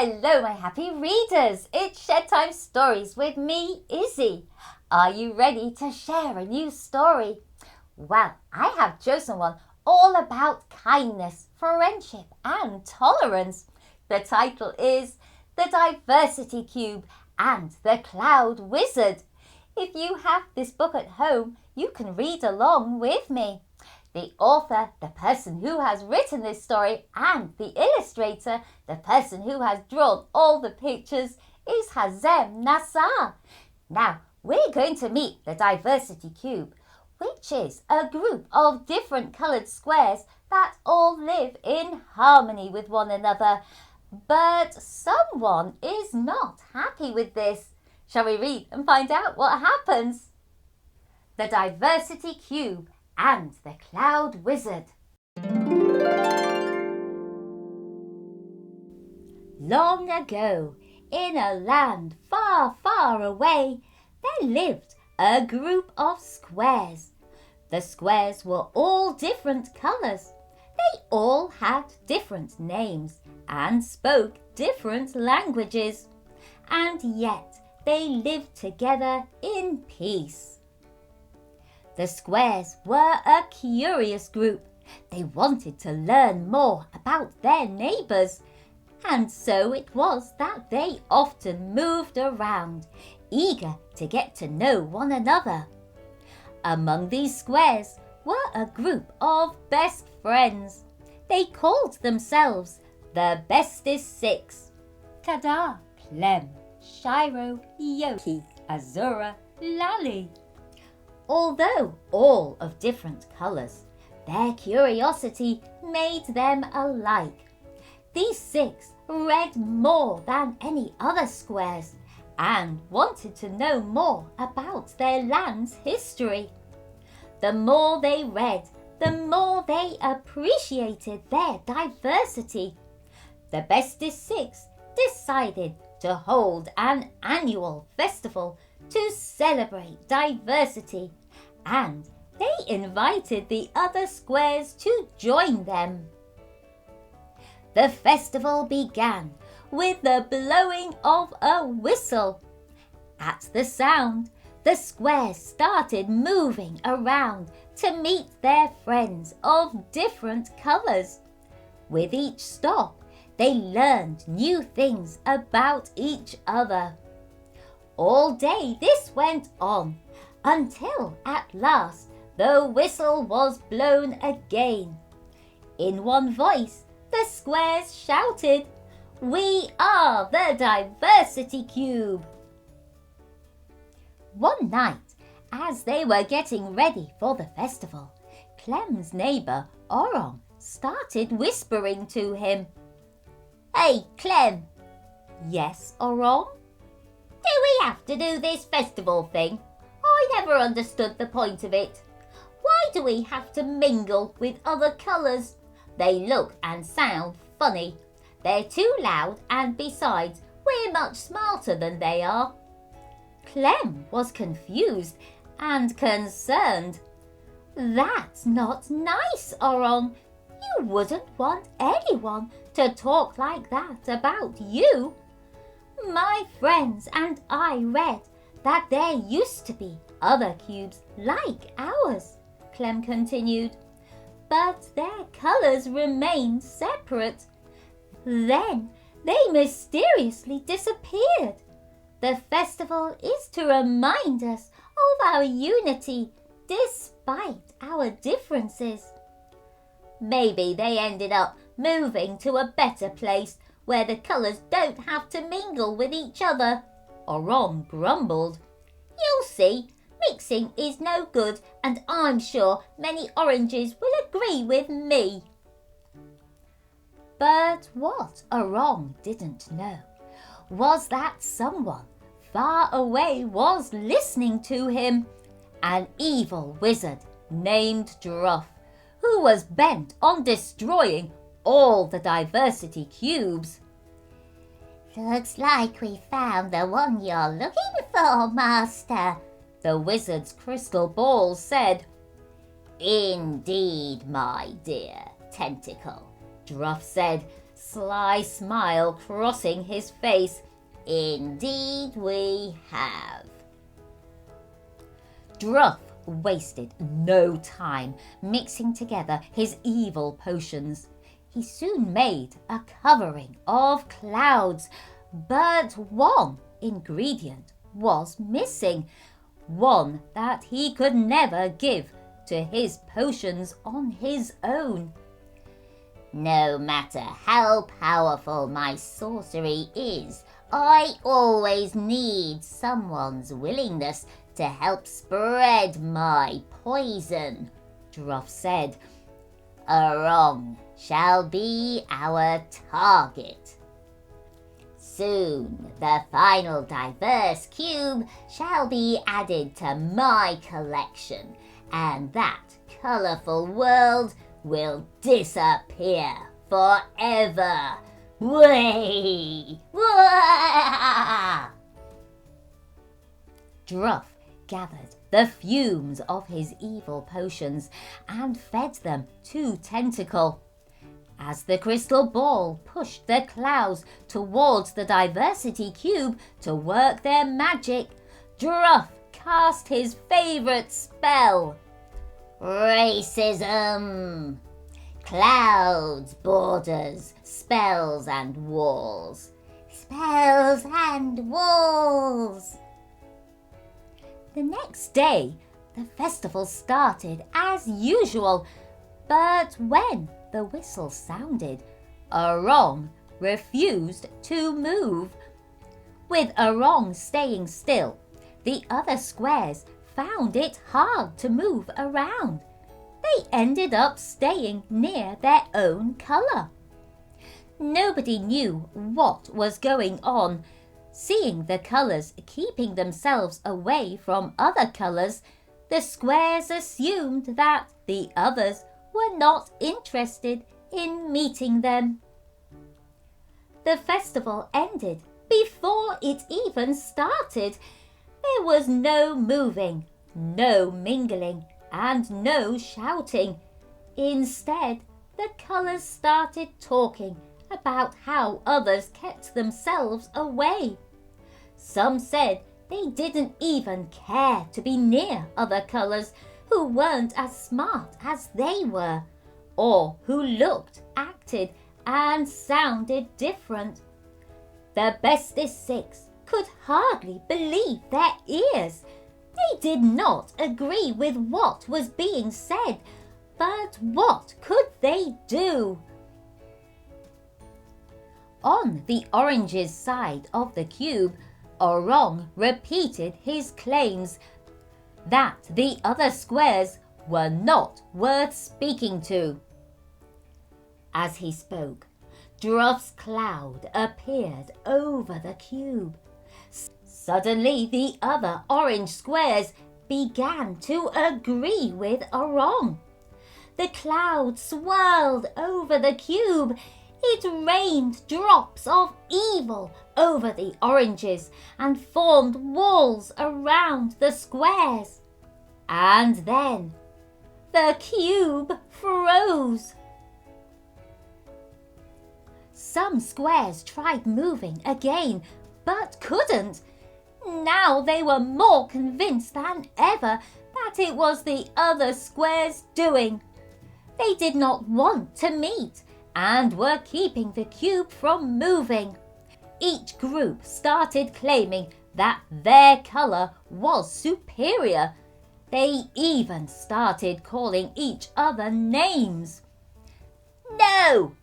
Hello, my happy readers. It's Shedtime Stories with me, Issy. Are you ready to share a new story? Well, I have chosen one all about kindness, friendship and tolerance. The title is The Diversity Cube and the Cloud Wizard. If you have this book at home, you can read along with me. The author, the person who has written this story, and the illustrator, the person who has drawn all the pictures, is Hazem Nassar. Now, we're going to meet the Diversity Cube, which is a group of different coloured squares that all live in harmony with one another. But someone is not happy with this. Shall we read and find out what happens? The Diversity Cube and the Cloud Wizard. Long ago, in a land far, far away, there lived a group of squares. The squares were all different colours. They all had different names and spoke different languages. And yet they lived together in peace. The squares were a curious group. They wanted to learn more about their neighbours, and so it was that they often moved around, eager to get to know one another. Among these squares were a group of best friends. They called themselves the Bestest Six: Tada, Clem, Shiro, Yoki, Azura, Lally. Although all of different colours, their curiosity made them alike. These six read more than any other squares and wanted to know more about their land's history. The more they read, the more they appreciated their diversity. The Bestest Six decided to hold an annual festival to celebrate diversity, and they invited the other squares to join them. The festival began with the blowing of a whistle. At the sound, the squares started moving around to meet their friends of different colours. With each stop, they learned new things about each other. All day this went on, until at last the whistle was blown again. In one voice, the squares shouted, "We are the Diversity Cube!" One night, as they were getting ready for the festival, Clem's neighbour, Orong, started whispering to him. "Hey, Clem." "Yes, Orong?" "Do we have to do this festival thing? I never understood the point of it. Why do we have to mingle with other colours? They look and sound funny. They're too loud, and besides, we're much smarter than they are." Clem was confused and concerned. "That's not nice, Orong. You wouldn't want anyone to talk like that about you. My friends and I read that there used to be other cubes like ours," Clem continued, "but their colours remained separate. Then they mysteriously disappeared. The festival is to remind us of our unity despite our differences." "Maybe they ended up moving to a better place where the colours don't have to mingle with each other," Orong grumbled. "You'll see, mixing is no good, and I'm sure many oranges will agree with me." But what Orong didn't know was that someone far away was listening to him, an evil wizard named Druff, who was bent on destroying all the Diversity Cubes. "Looks like we found the one you're looking for, Master," the wizard's crystal ball said. "Indeed, my dear Tenticle," Druff said, sly smile crossing his face. "Indeed we have." Druff wasted no time mixing together his evil potions. He soon made a covering of clouds, but one ingredient was missing, one that he could never give to his potions on his own. "No matter how powerful my sorcery is, I always need someone's willingness to help spread my poison," Druff said. "Orong shall be our target. Soon the final diverse cube shall be added to my collection, and that colourful world will disappear forever. Way! Druff gathered the fumes of his evil potions and fed them to Tenticle. As the crystal ball pushed the clouds towards the diversity cube to work their magic, Druff cast his favourite spell. Racism! Clouds, borders, spells and walls. Spells and walls! The next day, the festival started as usual, but when the whistle sounded, Orong refused to move. With Orong staying still, the other squares found it hard to move around. They ended up staying near their own colour. Nobody knew what was going on. Seeing the colours keeping themselves away from other colours, the squares assumed that the others were not interested in meeting them. The festival ended before it even started. There was no moving, no mingling, and no shouting. Instead, the colours started talking about how others kept themselves away. Some said they didn't even care to be near other colours who weren't as smart as they were, or who looked, acted, and sounded different. The bestest six could hardly believe their ears. They did not agree with what was being said, but what could they do? On the orange's side of the cube, Orong repeated his claims that the other squares were not worth speaking to. As he spoke, Druff's cloud appeared over the cube. Suddenly, the other orange squares began to agree with Orong. The cloud swirled over the cube. It rained drops of evil over the oranges and formed walls around the squares. And then the cube froze. Some squares tried moving again, but couldn't. Now they were more convinced than ever that it was the other squares' doing. They did not want to meet and were keeping the cube from moving. Each group started claiming that their colour was superior. They even started calling each other names. "No!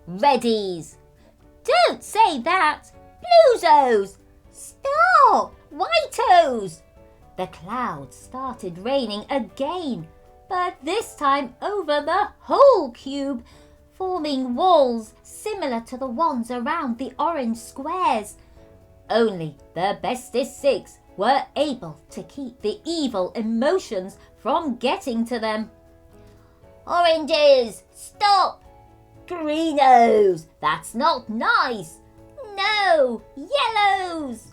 Reddies! Don't say that! Bluesos! Stop! Whiteos!" The clouds started raining again, but this time over the whole cube, forming walls similar to the ones around the orange squares. Only the bestest six were able to keep the evil emotions from getting to them. "Oranges, stop! Greenos, that's not nice! No, yellows!"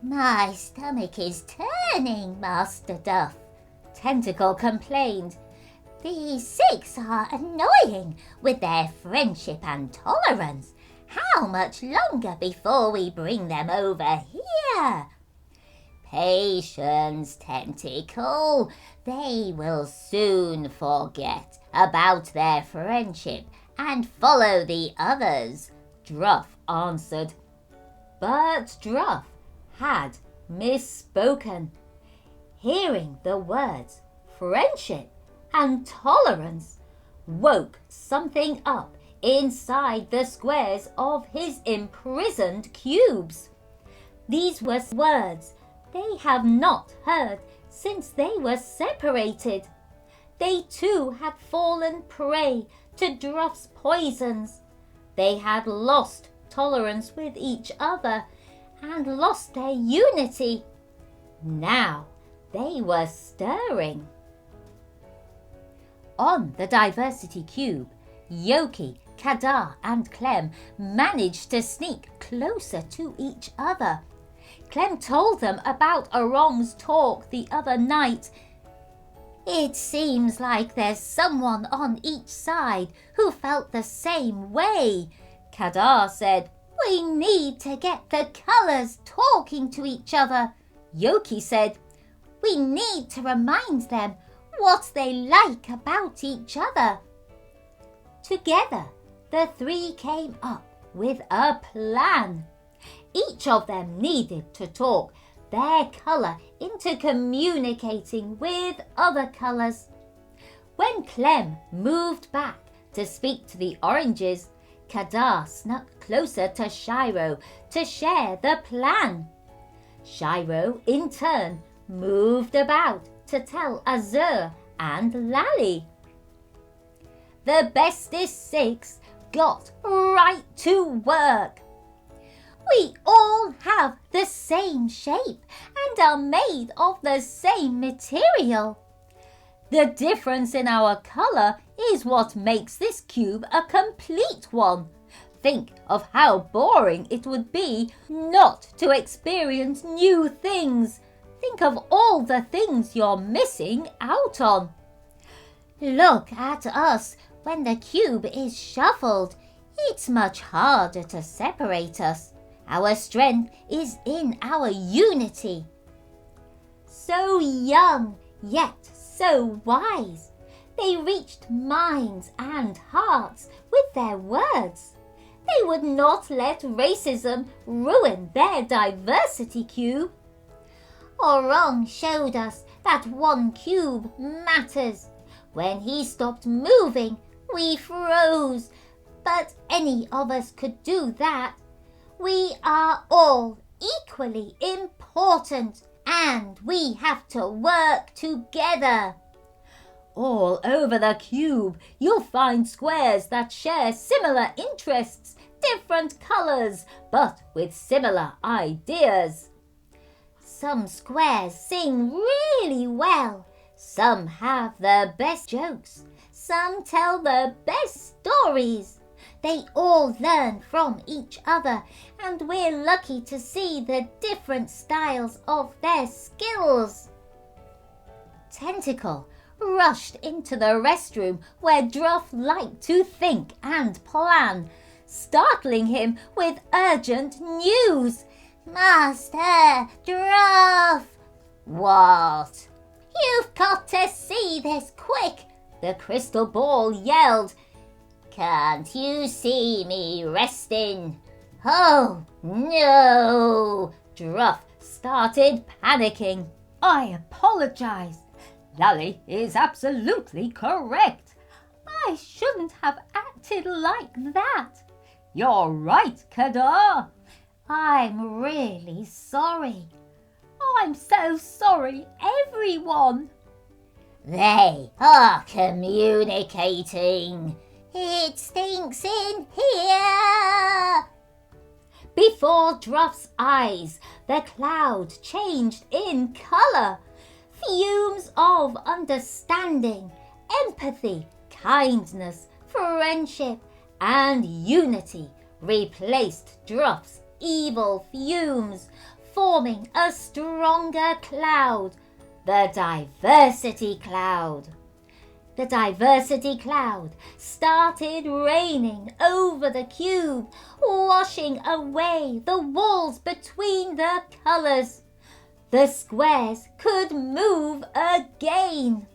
"My stomach is turning, Master Duff," Tenticle complained. These 6 are annoying with their friendship and tolerance. How much longer before we bring them over here? Patience, Tenticle. They will soon forget about their friendship and follow the others, Druff answered. But Druff had misspoken. Hearing the words friendship and tolerance woke something up inside the squares of his imprisoned cubes. These were words they have not heard since they were separated. They too had fallen prey to Druff's poisons. They had lost tolerance with each other and lost their unity. Now they were stirring. On the diversity cube, Yoki, Kadar and Clem managed to sneak closer to each other. Clem told them about Orong's talk the other night. It seems like there's someone on each side who felt the same way, Kadar said. We need to get the colours talking to each other. Yoki said. We need to remind them what they like about each other. Together, the 3 came up with a plan. Each of them needed to talk their colour into communicating with other colours. When Clem moved back to speak to the oranges, Kadar snuck closer to Shiro to share the plan. Shiro, in turn, moved about to tell Azur and Lally. The bestest 6 got right to work. We all have the same shape and are made of the same material. The difference in our colour is what makes this cube a complete one. Think of how boring it would be not to experience new things. Think of all the things you're missing out on. Look at us when the cube is shuffled. It's much harder to separate us. Our strength is in our unity. So young, yet so wise. They reached minds and hearts with their words. They would not let racism ruin their diversity cube. Orong showed us that one cube matters. When he stopped moving, we froze. But any of us could do that. We are all equally important, and we have to work together. All over the cube, you'll find squares that share similar interests, different colours, but with similar ideas. Some squares sing really well. Some have the best jokes. Some tell the best stories. They all learn from each other, and we're lucky to see the different styles of their skills. Tenticle rushed into the restroom where Druff liked to think and plan, startling him with urgent news. Master Druff! What? You've got to see this quick, the crystal ball yelled. Can't you see me resting? Oh, no! Druff started panicking. I apologise. Lally is absolutely correct. I shouldn't have acted like that. You're right, Kadar. I'm really sorry. I'm so sorry, everyone. They are communicating. It stinks in here. Before Druff's eyes, the cloud changed in colour. Fumes of understanding, empathy, kindness, friendship, and unity replaced Druff's evil fumes, forming a stronger cloud, the diversity cloud. the diversity cloud started raining over the cube, washing away the walls between the colours. The squares could move again.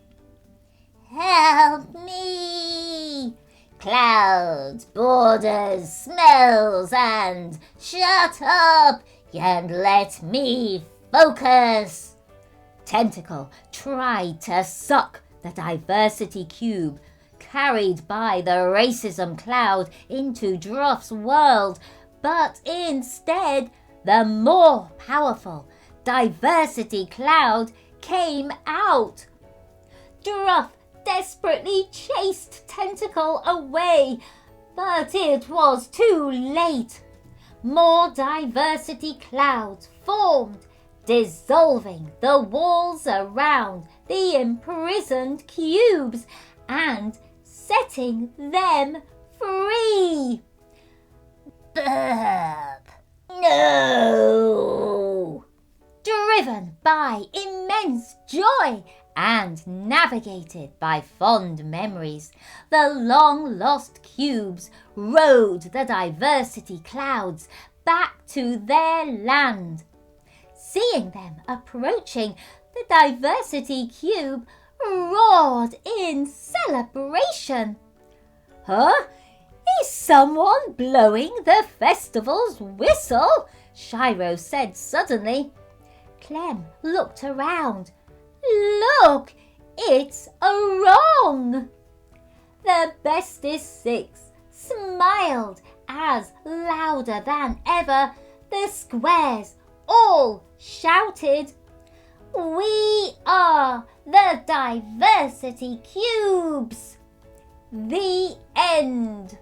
Help me! Clouds, borders, smells, and shut up and let me focus. Tenticle tried to suck the diversity cube carried by the racism cloud into Druff's world, but instead the more powerful diversity cloud came out. Druff desperately chased Tenticle away, but it was too late. More diversity clouds formed, dissolving the walls around the imprisoned cubes and setting them free. Burp! No! Driven by immense joy and navigated by fond memories, the long-lost cubes rode the diversity clouds back to their land. Seeing them approaching, the diversity cube roared in celebration. Huh? Is someone blowing the festival's whistle? Shiro said suddenly. Clem looked around. Look, it's Orong. The bestest six smiled as louder than ever the squares all shouted, "We are the diversity cubes!" The end.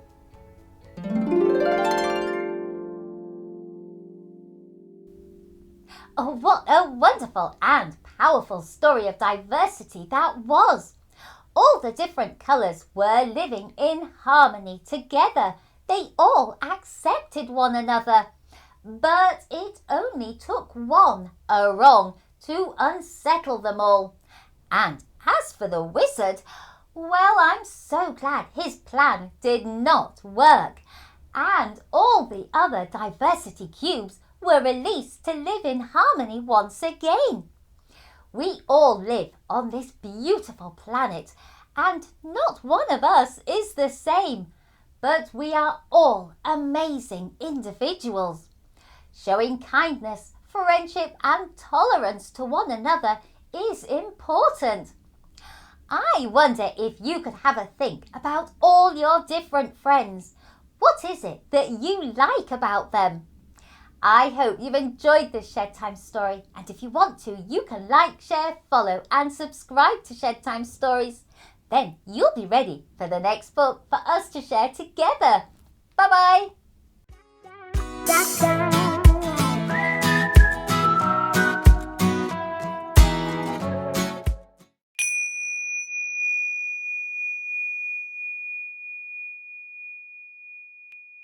Oh, what a wonderful and powerful story of diversity that was. All the different colours were living in harmony together. They all accepted one another. But it only took one, Orong, to unsettle them all. And as for the wizard, well, I'm so glad his plan did not work. And all the other diversity cubes were released to live in harmony once again. We all live on this beautiful planet, and not one of us is the same, but we are all amazing individuals. Showing kindness, friendship and tolerance to one another is important. I wonder if you could have a think about all your different friends. What is it that you like about them? I hope you've enjoyed this Shed Time story, and if you want to, you can like, share, follow and subscribe to Shed Time Stories. Then you'll be ready for the next book for us to share together. Bye-bye.